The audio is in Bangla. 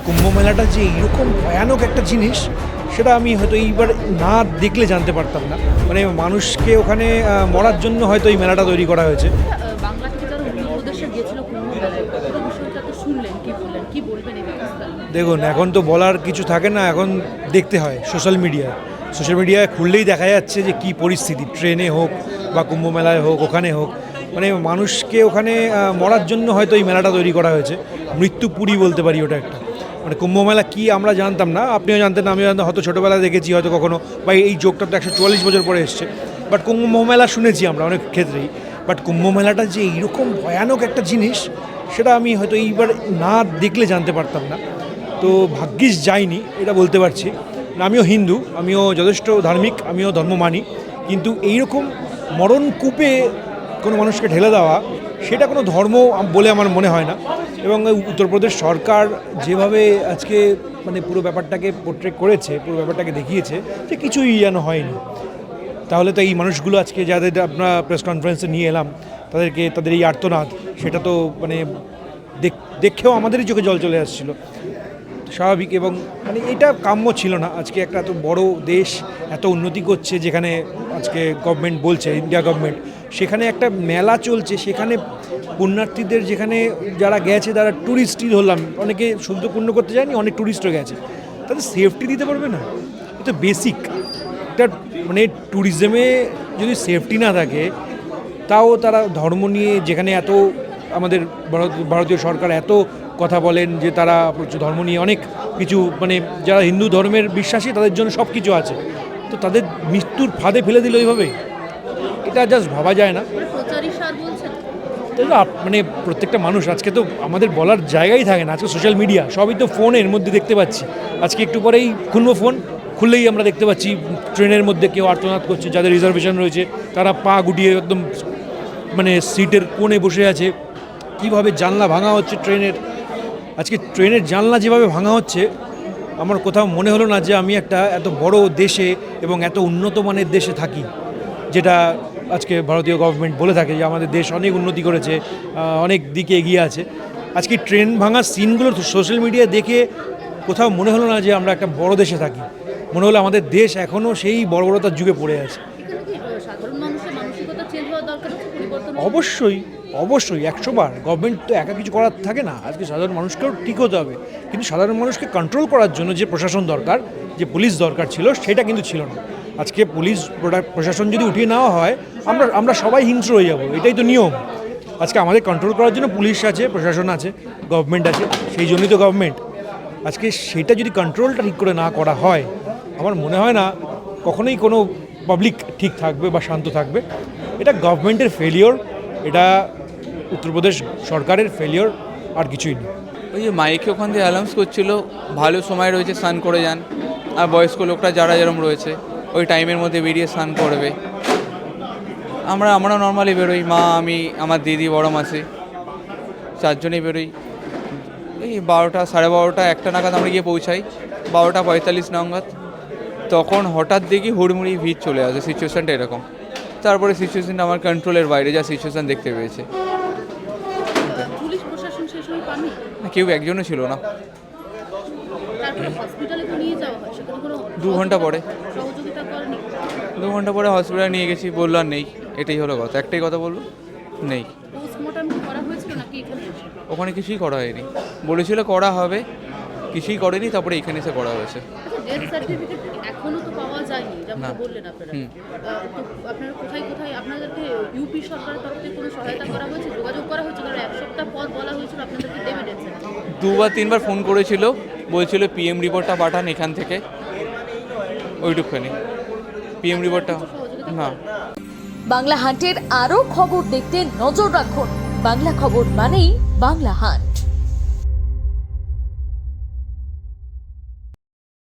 কুম্ভ মেলাটা যে এইরকম ভয়ানক একটা জিনিস সেটা আমি হয়তো এইবার না দেখলে জানতে পারতাম না। মানে মানুষকে ওখানে মরার জন্য হয়তো এই মেলাটা তৈরি করা হয়েছে। বাংলা থেকে যারা উত্তরপ্রদেশে গিয়েছিল কুম্ভ মেলায়, পুরো বিষয়টা তো শুনলেন, কি বললেন, কি বলবেন এই ব্যবস্থা? দেখুন, এখন তো বলার কিছু থাকে না, এখন দেখতে হয় সোশ্যাল মিডিয়ায় খুললেই দেখা যাচ্ছে যে কী পরিস্থিতি, ট্রেনে হোক বা কুম্ভ মেলায় হোক, ওখানে হোক। মানে মানুষকে ওখানে মরার জন্য হয়তো এই মেলাটা তৈরি করা হয়েছে। মৃত্যুপুরী বলতে পারি ওটা একটা। মানে কুম্ভ মেলা কী আমরা জানতাম না, আপনিও জানতেন না, আমিও জানতাম, হয়তো ছোটোবেলায় দেখেছি হয়তো কখনো, বা এই যোগটা তো 144 বছর পরে এসছে। বাট কুম্ভ মেলা শুনেছি আমরা অনেক ক্ষেত্রেই, বাট কুম্ভ মেলাটা যে এইরকম ভয়ানক একটা জিনিস সেটা আমি হয়তো এইবার না দেখলে জানতে পারতাম না। তো ভাগ্যিস যাইনি, এটা বলতে পারছি। আমিও হিন্দু, আমিও যথেষ্ট ধার্মিক, আমিও ধর্ম মানি, কিন্তু এইরকম মরণকূপে কোনো মানুষকে ঢেলে দেওয়া সেটা কোনো ধর্ম বলে আমার মনে হয় না। এবং উত্তরপ্রদেশ সরকার যেভাবে আজকে মানে পুরো ব্যাপারটাকে পোর্ট্রে করেছে, পুরো ব্যাপারটাকে দেখিয়েছে যে কিছুই যেন হয়নি, তাহলে তো এই মানুষগুলো আজকে যাদের আমরা প্রেস কনফারেন্সে নিয়ে এলাম, তাদের এই আর্তনাদ, সেটা তো মানে দেখেও আমাদেরই চোখে জল চলে আসছিল। স্বাভাবিক, এবং মানে এটা কাম্য ছিল না। আজকে একটা এত বড় দেশ এত উন্নতি করছে, যেখানে আজকে গভর্নমেন্ট বলছে, ইন্ডিয়া গভর্নমেন্ট, সেখানে একটা মেলা চলছে, সেখানে পুণ্যার্থীদের, যেখানে যারা গেছে তারা ট্যুরিস্টই ধরলাম, অনেকে শুধু পুণ্য করতে যায়নি, অনেক ট্যুরিস্টও গেছে, তাদের সেফটি দিতে পারবে না? এটা বেসিক একটা, মানে ট্যুরিজমে যদি সেফটি না থাকে, তাও তারা ধর্ম নিয়ে, যেখানে এত আমাদের ভারতীয় সরকার এত কথা বলেন যে তারা ধর্ম নিয়ে অনেক কিছু, মানে যারা হিন্দু ধর্মের বিশ্বাসী তাদের জন্য সব কিছু আছে, তো তাদের মৃত্যুর ফাঁদে ফেলে দিল এইভাবে, এটা জাস্ট ভাবা যায় না। মানে প্রত্যেকটা মানুষ, আজকে তো আমাদের বলার জায়গাই থাকে না, আজকে সোশ্যাল মিডিয়া সবই তো ফোনের মধ্যে দেখতে পাচ্ছি। আজকে একটু পরেই খুলবো ফোন, খুললেই আমরা দেখতে পাচ্ছি ট্রেনের মধ্যে কেউ আর্তনাদ করছে, যাদের রিজার্ভেশন রয়েছে তারা পা গুটিয়ে একদম মানে সিটের কোণে বসে আছে, কীভাবে জানলা ভাঙা হচ্ছে ট্রেনের। আজকে ট্রেনের জানলা যেভাবে ভাঙা হচ্ছে, আমার কোথাও মনে হলো না যে আমি একটা এত বড় দেশে এবং এত উন্নত মানের দেশে থাকি, যেটা আজকে ভারতীয় গভর্নমেন্ট বলে থাকে যে আমাদের দেশ অনেক উন্নতি করেছে, অনেক দিকে এগিয়ে আছে। আজকে ট্রেন ভাঙার সিনগুলো সোশ্যাল মিডিয়ায় দেখে কোথাও মনে হলো না যে আমরা একটা বড় দেশে থাকি, মনে হলো আমাদের দেশ এখনও সেই বর্বরতার যুগে পড়ে আছে। অবশ্যই 100 বার। গভর্নমেন্ট তো একা কিছু করার থাকে না, আজকে সাধারণ মানুষকেও ঠিক হতে হবে, কিন্তু সাধারণ মানুষকে কন্ট্রোল করার জন্য যে প্রশাসন দরকার, যে পুলিশ দরকার ছিল, সেটা কিন্তু ছিল না। আজকে পুলিশ প্রশাসন যদি উঠিয়ে নেওয়া হয়, আমরা সবাই হিংস্র হয়ে যাব, এটাই তো নিয়ম। আজকে আমাদের কন্ট্রোল করার জন্য পুলিশ আছে, প্রশাসন আছে, গভর্নমেন্ট আছে, সেই জন্যই তো গভর্নমেন্ট। আজকে সেটা যদি কন্ট্রোলটা ঠিক করে না করা হয়, আমার মনে হয় না কখনোই কোনো পাবলিক ঠিক থাকবে বা শান্ত থাকবে। এটা গভর্নমেন্টের ফেলিওর, এটা উত্তরপ্রদেশ সরকারের ফেলিওর, আর কিছুই নেই। ওই যে মাইকে ওখান দিয়ে অ্যানাউন্স করছিল, ভালো সময় রয়েছে, স্নান করে যান, আর বয়স্ক লোকরা যারা যেরকম রয়েছে ওই টাইমের মধ্যে বেরিয়ে স্নান করবে। আমরা নর্মালি বেরোই, মা, আমি, আমার দিদি, বড় মাসি, 4 জনেই বেরোই। এই 12টা, 12:30, 1টা নাগাদ আমরা গিয়ে পৌঁছাই, 12:45 নাগাদ। তখন হঠাৎ দেখি হুড়মুড়ি ভিড় চলে আসে, সিচুয়েশানটা এরকম। তারপরে সিচুয়েশানটা আমার কন্ট্রোলের বাইরে, যা সিচুয়েশান দেখতে পেয়েছে। না, কেউ একজনও ছিল না। 2 ঘন্টা পরে 2 ঘন্টা পরে হসপিটালে নিয়ে গেছি, বললো আর নেই। এটাই হলো কথা, একটাই কথা বললো, নেই। ওখানে কিছুই করা হয়নি, বলেছিল করা হবে, কিছুই করেনি, তারপরে এখানে এসে করা হয়েছে। দুবার 3বার ফোন করেছিল, বলছিল PM রিপোর্টটা পাঠান এখান থেকে, ওইটুকুখানি PM রিপোর্টটা না। বাংলা হান্টের আরও খবর দেখতে নজর রাখুন। বাংলা খবর মানেই বাংলা হান্ট।